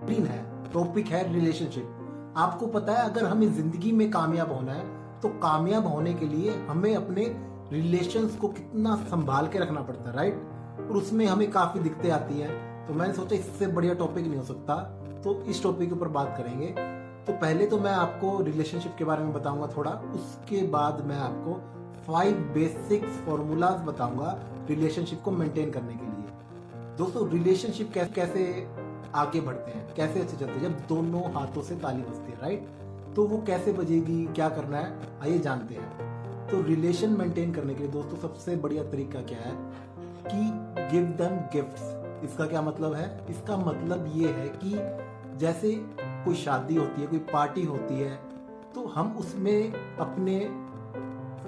Routine है, topic है relationship. आपको पता है अगर हमें जिंदगी में कामयाब होना है तो कामयाब होने के लिए हमें अपने रिलेशंस को कितना संभाल के रखना पड़ता है, राइट। और उसमें हमें काफी दिक्कतें आती हैं, तो मैंने सोचा इससे बढ़िया टॉपिक नहीं हो सकता, तो इस टॉपिक के ऊपर बात करेंगे। तो पहले तो मैं आपको रिलेशनशिप के बारे में बताऊंगा थोड़ा, उसके बाद मैं आपको 5 बेसिक फॉर्मूलाज बताऊंगा रिलेशनशिप को मेंटेन करने के लिए। दोस्तों रिलेशनशिप कैसे आगे बढ़ते हैं, कैसे अच्छे चलते हैं, जब दोनों हाथों से ताली बजती है, राइट। तो वो कैसे बजेगी, क्या करना है, आइए जानते हैं। तो रिलेशन मेंटेन करने के लिए दोस्तों सबसे बढ़िया तरीका क्या है कि गिव देम गिफ्ट्स। इसका क्या मतलब है? इसका मतलब ये है कि जैसे कोई शादी होती है, कोई पार्टी होती है, तो हम उसमें अपने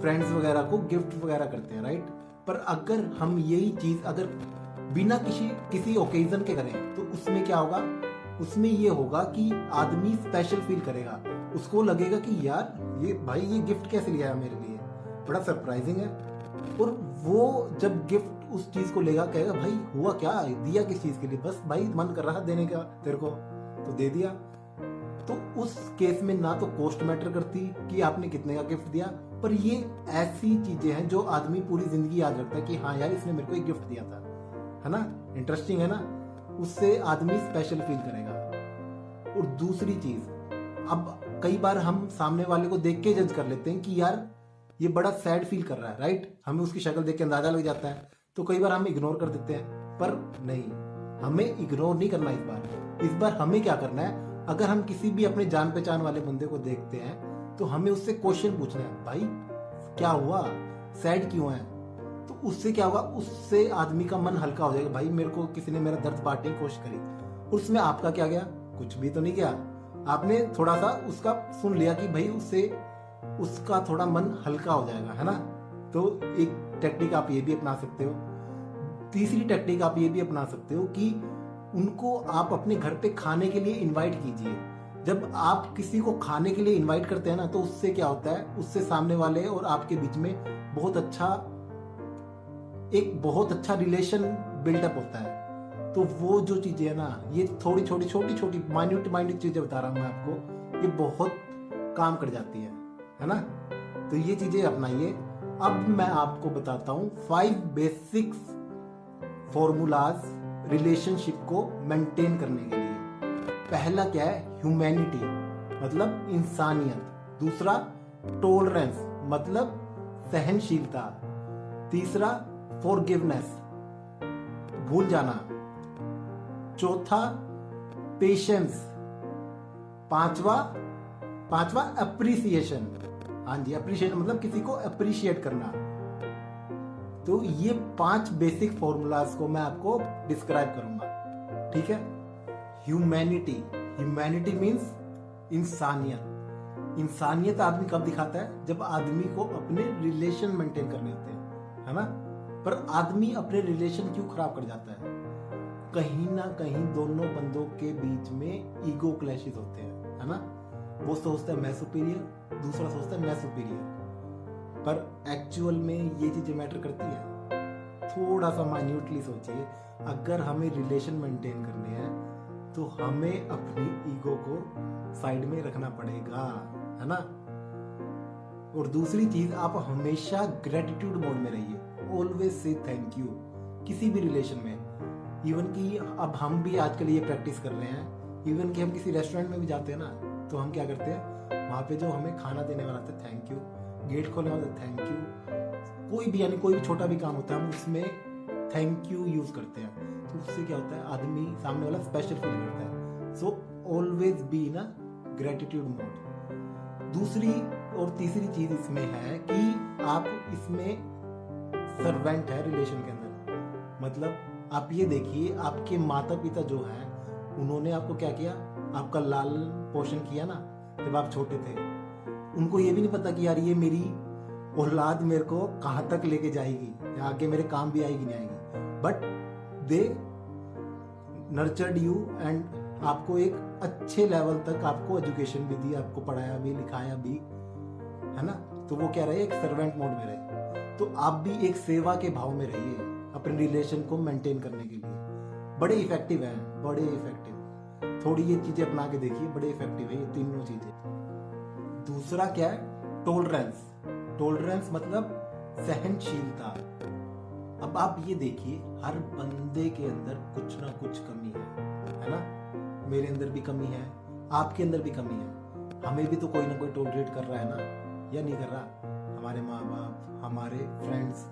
फ्रेंड्स वगैरह को गिफ्ट वगैरह करते हैं, राइट। पर अगर हम यही चीज अगर बिना किसी ओकेजन के करें तो उसमें क्या होगा? उसमें ये होगा कि आदमी स्पेशल फील करेगा, उसको लगेगा कि यार ये भाई ये गिफ्ट कैसे लिया है मेरे लिए, बड़ा सरप्राइजिंग है। और वो जब गिफ्ट उस चीज को लेगा कहेगा भाई हुआ क्या, दिया किस चीज के लिए, बस भाई मन कर रहा देने का तेरे को तो दे दिया। तो उस केस में ना तो कॉस्ट मैटर करती कि आपने कितने का गिफ्ट दिया, पर ये ऐसी चीजें हैं जो आदमी पूरी जिंदगी याद रखता है कि हाँ यार इसने मेरे को एक गिफ्ट दिया था, है ना। इंटरेस्टिंग है ना, उससे आदमी स्पेशल फील करेगा। और दूसरी चीज, अब कई बार हम सामने वाले को देख के जज कर लेते हैं कि यार ये बड़ा सैड फील कर रहा है, राइट। हमें उसकी शक्ल देख के अंदाजा लग जाता है, तो कई बार हम इग्नोर कर देते हैं। पर नहीं, हमें इग्नोर नहीं करना इस बार हमें क्या करना है, अगर हम किसी भी अपने जान पहचान वाले बंदे को देखते हैं तो हमें उससे क्वेश्चन पूछना है, भाई क्या हुआ, सैड क्यों है। तो उससे क्या होगा, उससे आदमी का मन हल्का हो जाएगा, भाई मेरे को किसी ने मेरा दर्द बांटने की कोशिश करी। उसमें आपका क्या गया, कुछ भी तो नहीं गया, आपने थोड़ा सा उसका सुन लिया कि भाई उससे उसका थोड़ा मन हल्का हो जाएगा, है ना। तो एक टेक्निक आप ये भी अपना सकते हो। तीसरी टेक्निक आप ये भी अपना सकते हो कि उनको आप अपने घर पे खाने के लिए इनवाइट कीजिए। जब आप किसी को खाने के लिए इनवाइट करते हैं ना, तो उससे क्या होता है, उससे सामने वाले और आपके बीच में बहुत अच्छा रिलेशन बिल्डअप होता है। तो वो जो चीजें है ना, ये थोड़ी छोटी माइन्यूट चीजें बता रहा हूं मैं आपको, ये बहुत काम कर जाती है ना। तो ये चीजें अपनाइए। अब मैं आपको बताता हूं 5 बेसिक फॉर्मूलाज रिलेशनशिप को मेंटेन करने के लिए। पहला क्या है, ह्यूमैनिटी मतलब इंसानियत। दूसरा टॉलरेंस मतलब सहनशीलता। तीसरा फॉरगिवनेस भूल जाना। चौथा पेशेंस। पांचवा अप्रिसिएशन। हाँ जी, अप्रिशिएट मतलब किसी को अप्रिशिएट करना। तो ये 5 बेसिक फॉर्मूलाज को मैं आपको डिस्क्राइब करूंगा, ठीक है। ह्यूमैनिटी मीन्स इंसानियत। इंसानियत आदमी कब दिखाता है, जब आदमी को अपने रिलेशन मेंटेन करने होते हैं, है ना। पर आदमी अपने रिलेशन क्यों खराब कर जाता है? कहीं ना कहीं दोनों बंदों के बीच में ईगो क्लैशेस होते हैं, है ना। वो सोचता है मैं सुपीरियर, दूसरा सोचता है मैं सुपीरियर। पर एक्चुअल में ये चीजें मैटर करती है? थोड़ा सा माइन्यूटली सोचिए। अगर हमें रिलेशन मेंटेन करने हैं तो हमें अपनी ईगो को साइड में रखना पड़ेगा, है ना। और दूसरी चीज, आप हमेशा ग्रेटिट्यूड मोड में रहिए। ऑलवेज से थैंक यू किसी भी रिलेशन में। इवन कि अब हम भी आजकल ये प्रैक्टिस कर रहे हैं, इवन कि हम किसी रेस्टोरेंट में भी जाते हैं ना, तो हम क्या करते हैं, वहां पे जो हमें खाना देने वाला था थैंक यू, गेट खोलने वाला थैंक यू, कोई भी यानी कोई भी छोटा भी काम होता है हम उसमें थैंक यू यूज करते हैं। तो उससे क्या होता है, आदमी सामने वाला स्पेशल फील करता है। So always be in gratitude mode. दूसरी और तीसरी चीज इसमें है कि आप इसमें सर्वेंट है रिलेशन के अंदर। मतलब आप ये देखिए, आपके माता पिता जो हैं उन्होंने आपको क्या किया, आपका लालन पोषण किया ना जब आप छोटे थे। उनको ये भी नहीं पता कि यार ये मेरी औलाद मेरे को कहाँ तक लेके जाएगी, या आगे मेरे काम भी आएगी नहीं आएगी, but they nurtured you and आपको एक अच्छे लेवल तक आपको एजुकेशन भी दी, आपको पढ़ाया भी लिखाया भी, है ना। तो वो क्या रहे, एक सर्वेंट मोड में रहे। तो आप भी एक सेवा के भाव में रहिए अपने रिलेशन को मेंटेन करने के लिए। बड़े इफेक्टिव हैं, बड़े इफेक्टिव। थोड़ी ये चीजें अपना के देखिए, बड़े इफेक्टिव है ये तीनों चीजें। दूसरा क्या है, टॉलरेंस। टॉलरेंस मतलब सहनशीलता। अब आप ये देखिए, हर बंदे के अंदर कुछ ना कुछ कमी है ना? मेरे अंदर भी कमी है, आपके अंदर भी कमी है। हमें भी तो कोई ना कोई टॉलरेट कर रहा है ना, या नहीं कर रहा? हमारे माँ बाप, हमारे फ्रेंड्स,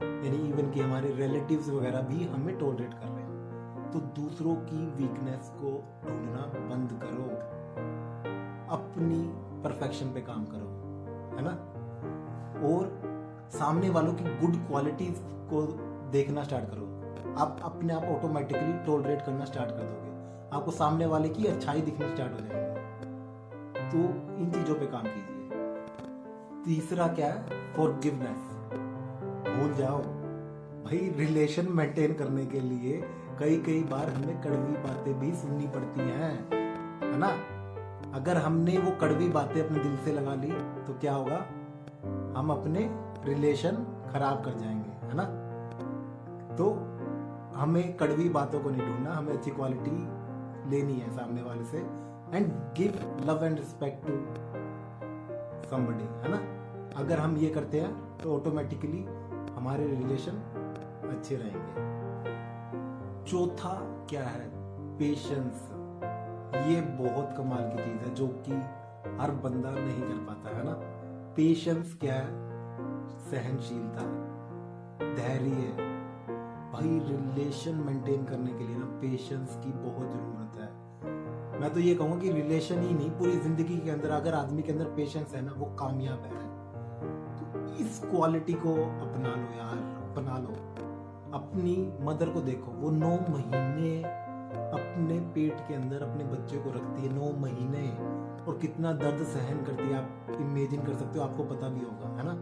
यानी इवन कि हमारे रिलेटिव्स वगैरह भी हमें टॉलरेट कर रहे हैं। तो दूसरों की वीकनेस को ढूंढना बंद करो, अपनी परफेक्शन पे काम करो, है ना? और सामने वालों की गुड क्वालिटीज को देखना स्टार्ट करो। आप अपने आप ऑटोमेटिकली टॉलरेट करना स्टार्ट कर दोगे, आपको सामने वाले की अच्छाई दिखनी स्टार्ट हो जाएगी। तो इन चीजों पे काम कीजिए। तीसरा क्या है, फॉरगिवनेस। भूल जाओ भाई, रिलेशन मेंटेन करने के लिए कई बार हमें कड़वी बातें भी सुननी पड़ती हैं, है ना? अगर हमने वो कड़वी बातें अपने दिल से लगा ली तो क्या होगा, हम अपने रिलेशन खराब कर जाएंगे, है ना? तो हमें कड़वी बातों को नहीं ढूंढना, हमें अच्छी क्वालिटी लेनी है सामने वाले से। And give love and respect to somebody, है ना? अगर हम ये करते हैं तो ऑटोमेटिकली हमारे रिलेशन अच्छे रहेंगे। चौथा क्या है, पेशेंस। ये बहुत कमाल की चीज है जो कि हर बंदा नहीं कर पाता, है ना? पेशेंस क्या है, सहनशीलता, धैर्य। भाई रिलेशन मेंटेन करने के लिए ना पेशेंस की बहुत जरूरत है। मैं तो ये कहूँगा कि रिलेशन ही नहीं, पूरी जिंदगी के अंदर अगर आदमी के अंदर पेशेंस है ना, वो कामयाब है। तो इस क्वालिटी को अपना लो यार, अपना लो। अपनी मदर को देखो, वो 9 महीने अपने पेट के अंदर अपने बच्चे को रखती है, 9 महीने, और कितना दर्द सहन करती है आप इमेजिन कर सकते हो, आपको पता भी होगा, है ना?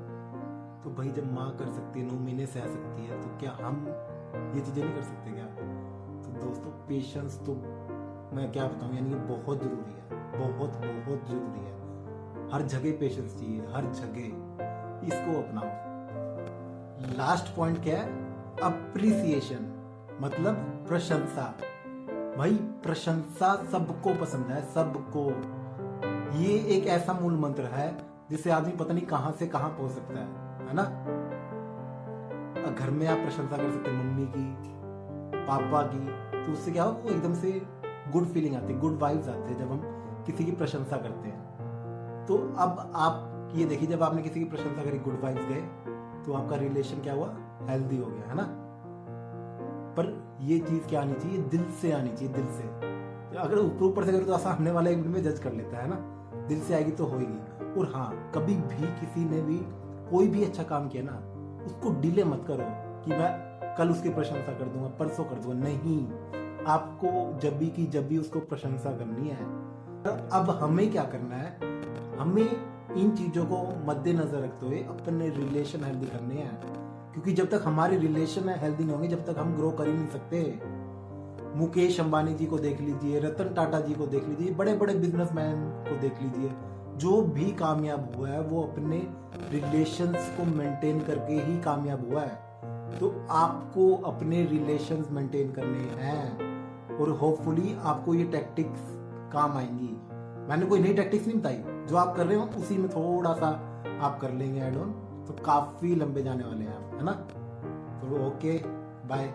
तो भाई जब माँ कर सकती है, 9 महीने सह सकती है, तो क्या हम ये चीजें नहीं कर सकते क्या? तो दोस्तों पेशेंस तो मैं क्या बताऊं, यानी ये बहुत जरूरी है, बहुत बहुत जरूरी है। हर जगह पेशेंस चाहिए, हर जगह, इसको अपनाओ। लास्ट पॉइंट क्या है, अप्रिसिएशन, मतलब प्रशंसा। भाई प्रशंसा सबको पसंद है, सबको। ये एक ऐसा मूल मंत्र है जिससे आदमी पता नहीं कहां से कहां पहुंच सकता है ना? घर में आप प्रशंसा कर सकते हैं मम्मी की, पापा की, तो उससे क्या हो, वो एकदम से गुड फीलिंग आती है, गुड वाइब्स आते हैं जब हम किसी की प्रशंसा करते हैं। तो अब आप ये देखिए, जब आपने किसी की प्रशंसा करी, गुड वाइब्स गए, तो आपका रिलेशन क्या हुआ, हेल्दी हो गया, है ना? पर ये चीज क्या आनी चाहिए, दिल से आनी चाहिए, दिल से। अगर ऊपर से करो तो सामने वाला एक मिनट में जज कर लेता है ना, दिल से आएगी तो होगी। और हाँ, कभी भी किसी ने भी कोई भी अच्छा काम किया ना, उसको डिले मत करो कि मैं कल उसकी प्रशंसा कर दूंगा, परसों कर दूंगा। नहीं, आपको जब भी उसको प्रशंसा करनी है। अब हमें क्या करना है, हमें इन चीजों को मद्देनजर रखते हुए अपने रिलेशन हेल्दी करने हैं, क्योंकि जब तक हमारे रिलेशन हेल्दी नहीं होंगे, जब तक हम ग्रो कर ही नहीं सकते। मुकेश अंबानी जी को देख लीजिए, रतन टाटा जी को देख लीजिए, बड़े बड़े बिजनेसमैन को देख लीजिए, जो भी कामयाब हुआ है वो अपने रिलेशंस को मेंटेन करके ही कामयाब हुआ है। तो आपको अपने रिलेशंस मेंटेन करने हैं, और होपफुली आपको ये टैक्टिक्स काम आएंगी। मैंने कोई नई टैक्टिक्स नहीं बताई, जो आप कर रहे हो उसी में थोड़ा सा आप कर लेंगे ऐड ऑन, तो काफी लंबे जाने वाले हैं आप, है ना? तो ओके, बाय।